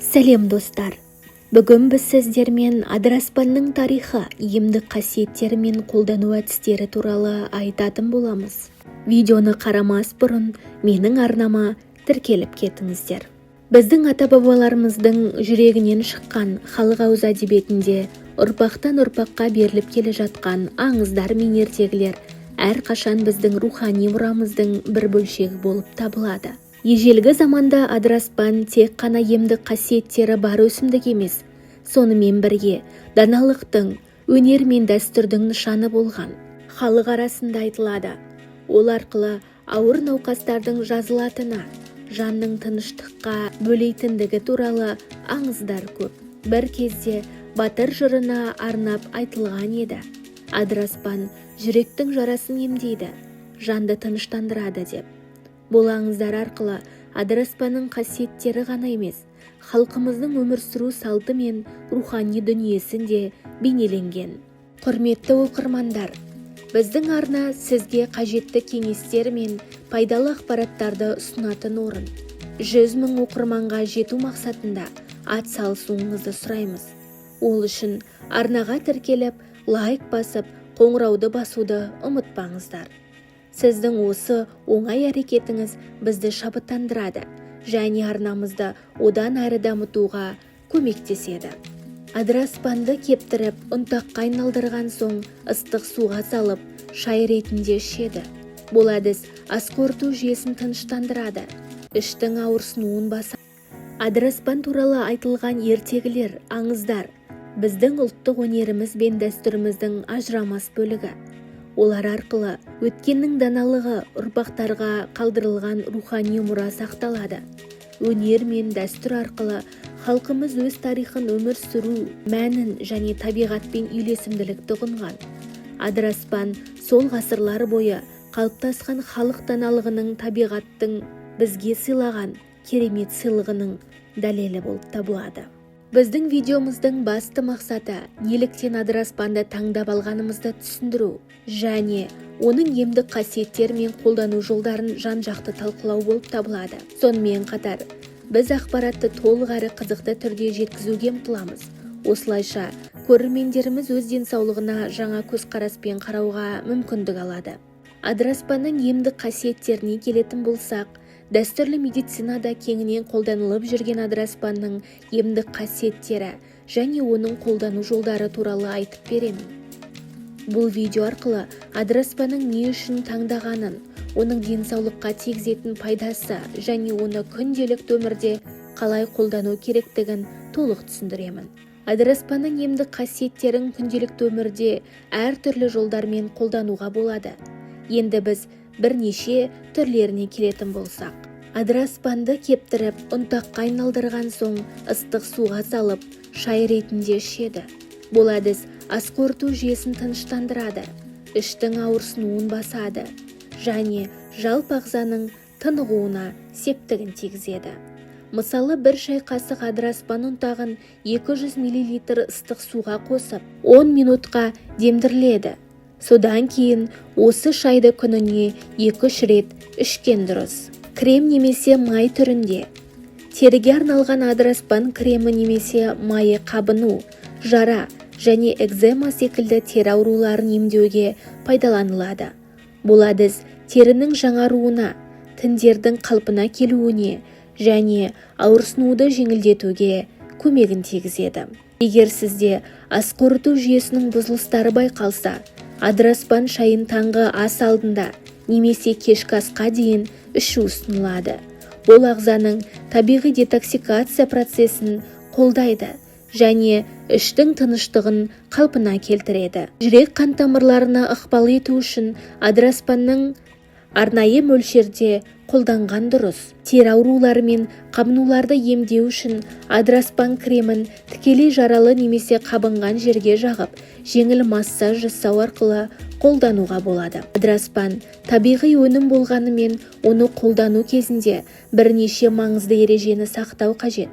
Сәлем достар! Бүгін біз сіздермен адыраспанның тарихы, емдік қасиеттері мен қолдану әдістері туралы айтатын боламыз. Видеоны қарамас бұрын менің арнама тіркеліп кетіңіздер. Біздің ата-бабаларымыздың жүрегінен шыққан халық ауыз әдебиетінде ұрпақтан ұрпаққа беріліп келе жатқан аңыздар мен ертегілер әрқашан біздің рухани мұрамыздың бір бөлшегі болып табылады. Ежелгі заманда адыраспан тек қана емдік қасиеттері бар өсімдік емес, сонымен бірге даналықтың, өнер мен дәстүрдің нышаны болған. Халық арасында айтылады, ол арқылы ауыр науқастардың жазылатыны, жанның тыныштыққа бөлейтіндігі туралы аңыздар көп. Бір кезде батыр жырына арнап айтылған еді. Адыраспан жүректің жарасын емдейді, жанды тыныштандырады деп. Бұл аңыздар арқылы адыраспанның қасиеттері ғана емес, халқымыздың өмір сүру салты мен рухани дүниесін де бейнеленген. Құрметті оқырмандар, біздің арна сізге қажетті кеңестер мен пайдалы ақпараттарды ұсынатын орын. 100 000 оқырманға жету мақсатында атсалысуыңызды сұраймыз. Ол үшін арнаға тіркеліп, лайк басып, қоңырауды басуды ұмытпаңыздар. Сіздің осы оңай әрекетіңіз бізді шабыттандырады және арнамызды одан әрі дамытуға көмектеседі. Адыраспанды кептіріп, ұнтаққа айналдырған соң ыстық суға салып, шай ретінде ішеді. Бұл әдіс ас қорыту жүйесін тыныштандырады, іштің ауырсынуын басады. Адыраспан туралы айтылған ертегілер, аңыздар біздің ұлттық өнеріміз бен дәстүріміздің ажырамас бөлігі. Олар арқылы өткеннің даналығы, ұрпақтарға қалдырылған рухани мұра сақталады. Өнер мен дәстүр арқылы халқымыз өз тарихын өмір сүру, мәнін және табиғатпен үйлесімділікті ұғынған. Адыраспан сол ғасырлар бойы қалыптасқан халық даналығының, табиғаттың бізге сыйлаған керемет сыйлығының дәлелі болып табылады. Біздің видеомыздың басты мақсаты неліктен адыраспанды таңдап алғанымызды түсіндіру және оның емдік қасиеттер мен қолдану жолдарын жан-жақты талқылау болып табылады. Сонымен қатар, біз ақпаратты толық әрі қызықты түрде жеткізуге ұмтыламыз. Осылайша, көрермендеріміз өз денсаулығына жаңа көзқараспен қарауға мүмкіндік алады. Адыраспанның емдік қасиеттеріне келетін болсақ, дәстүрлі медицинада кеңінен қолданылып жүрген адыраспанның емдік қасиеттері және оның қолдану жолдары туралы айтып беремін. Бұл видео арқылы адыраспанның не үшін таңдағанын, оның денсаулыққа тигізетін пайдасы және оны күнделікті өмірде қалай қолдану керектігін толық түсіндіремін. Адыраспанның емдік қасиеттерін күнделікті өмірде әртүрлі жолдармен қолдануға болады. Енді біз бірнеше түрлеріне келетін болсақ. Адыраспанды кептіріп, ұнтаққа айналдырған соң ыстық суға салып, шай ретінде ішеді. Бұл әдіс ас қорыту жүйесін тыныштандырады, іштің ауырсынуын басады және жалпы ағзаның тынығуына септігін тигізеді. Мысалы, бір шай қасық адыраспан ұнтағын 200 мл ыстық суға қосып, 10 минутқа демдіріледі. Содан кейін осы шайды күніне 2-3 рет ішкен дұрыс. Крем немесе май түрінде. Теріге арналған адыраспан кремі немесе майы қабыну, жара және экзема секілді тері ауруларын емдеуге пайдаланылады. Бұл әдіс терінің жаңаруына, тіндердің қалпына келуіне және ауырсынуды жеңілдетуге көмегін тигізеді. Егер сізде ас қорыту жүйесінің бұзылыстары байқалса, адыраспан шайын таңғы ас алдында немесе кешкі асқа дейін ішу ұсынылады. Бұл ағзаның табиғи детоксикация процесін қолдайды және іштің тыныштығын қалпына келтіреді. Жүрек қан тамырларына ықпал ету үшін адыраспанның арнайы мөлшерде қолданған дұрыс. Тері аурулары мен қабынуларды емдеу үшін адыраспан кремін тікелей жаралы немесе қабынған жерге жағып, жеңіл массаж жасау арқылы қолдануға болады. Адыраспан табиғи өнім болғанымен, оны қолдану кезінде бірнеше маңызды ережені сақтау қажет.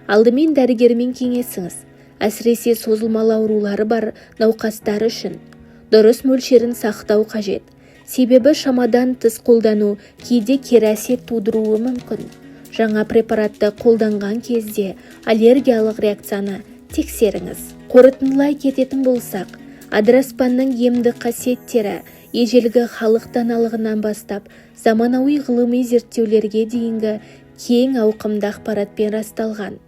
Алдымен дәрігермен кеңесіңіз. Әсіресе созылмалы аурулары бар науқастар үшін дұрыс мөлшерін сақтау қажет. Себебі шамадан тыс қолдану кейде кері әсер тудыруы мүмкін. жаңа препаратты қолданған кезде аллергиялық реакцияны тексеріңіз. Қорытындылай кететін болсақ, адыраспанның емдік қасиеттері ежелгі халық даналығынан бастап заманауи ғылыми зерттеулерге дейінгі кең ауқымды ақпаратпен расталған.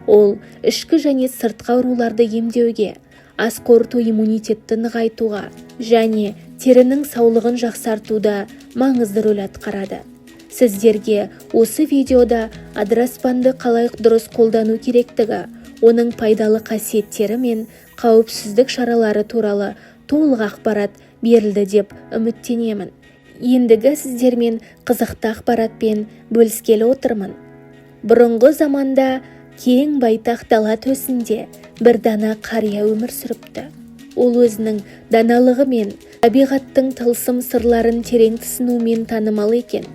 Ол ішкі және сыртқы ауруларды емдеуге, ас қорыту иммунитетті нығайтуға және терінің саулығын жақсартуда маңызды рөл атқарады. Сіздерге осы видеода адыраспанды қалай дұрыс қолдану керектігі, оның пайдалы қасиеттері мен қауіпсіздік шаралары туралы толық ақпарат берілді деп үміттенемін. Ендігі сіздермен қызықты ақпаратпен бөліскелі отырмын. Бұрынғы заманда кең байтақ дала төсінде бір дана қария өмір сүріпті. Ол өзінің даналығы мен табиғаттың тылсым сырларын терең түсінумен танымал екен.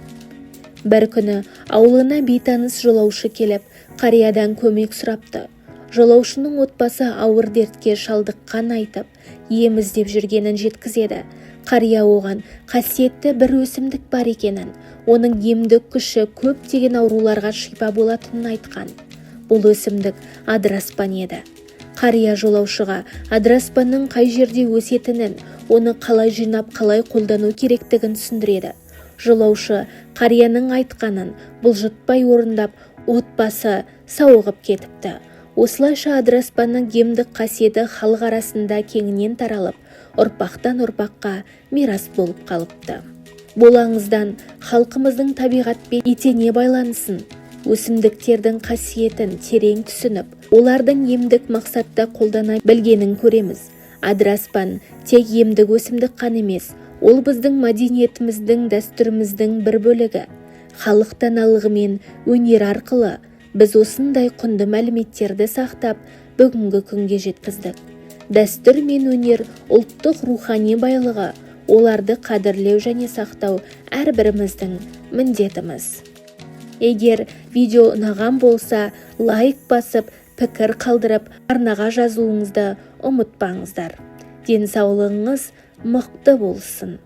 Бір күні ауылына бейтаныс жолаушы келіп, қариядан көмек сұрапты. Жолаушының отбасы ауыр дертке шалдыққан айтып, ем іздеп жүргенін жеткізеді. Қария оған қасиетті бір өсімдік бар екенін, оның емдік күші көптеген ауруларға шипа болатынын айтқан. Бұл өсімдік адыраспан еді. Қария жолаушыға адыраспанның қай жерде өсетінін, оны қалай жинап, қалай қолдану керектігін түсіндіреді. Жолаушы қарияның айтқанын бұлжытпай орындап, отбасы сауығып кетіпті. Осылайша адыраспанның емдік қасиеті халық арасында кеңінен таралып, ұрпақтан ұрпаққа мирас болып қалыпты. Болаңыздан халқымыздың табиғатпен етене байланысын, өсімдіктердің қасиетін терең түсініп, олардың емдік мақсатта қолдана білгенін көреміз. Адыраспан тек емдік өсімдік қана емес, ол біздің мәдениетіміздің, дәстүріміздің бір бөлігі. Халық даналығы мен өнер арқылы біз осындай құнды мәліметтерді сақтап, бүгінгі күнге жеткіздік. Дәстүр мен өнер ұлттық рухани байлығы, оларды қадірлеу және сақтау әрбіріміздің міндетіміз. Егер видео ұнаған болса, лайк басып, пікір қалдырып, арнаға жазуыңызды ұмытпаңыздар. Денсаулығыңыз мықты болсын.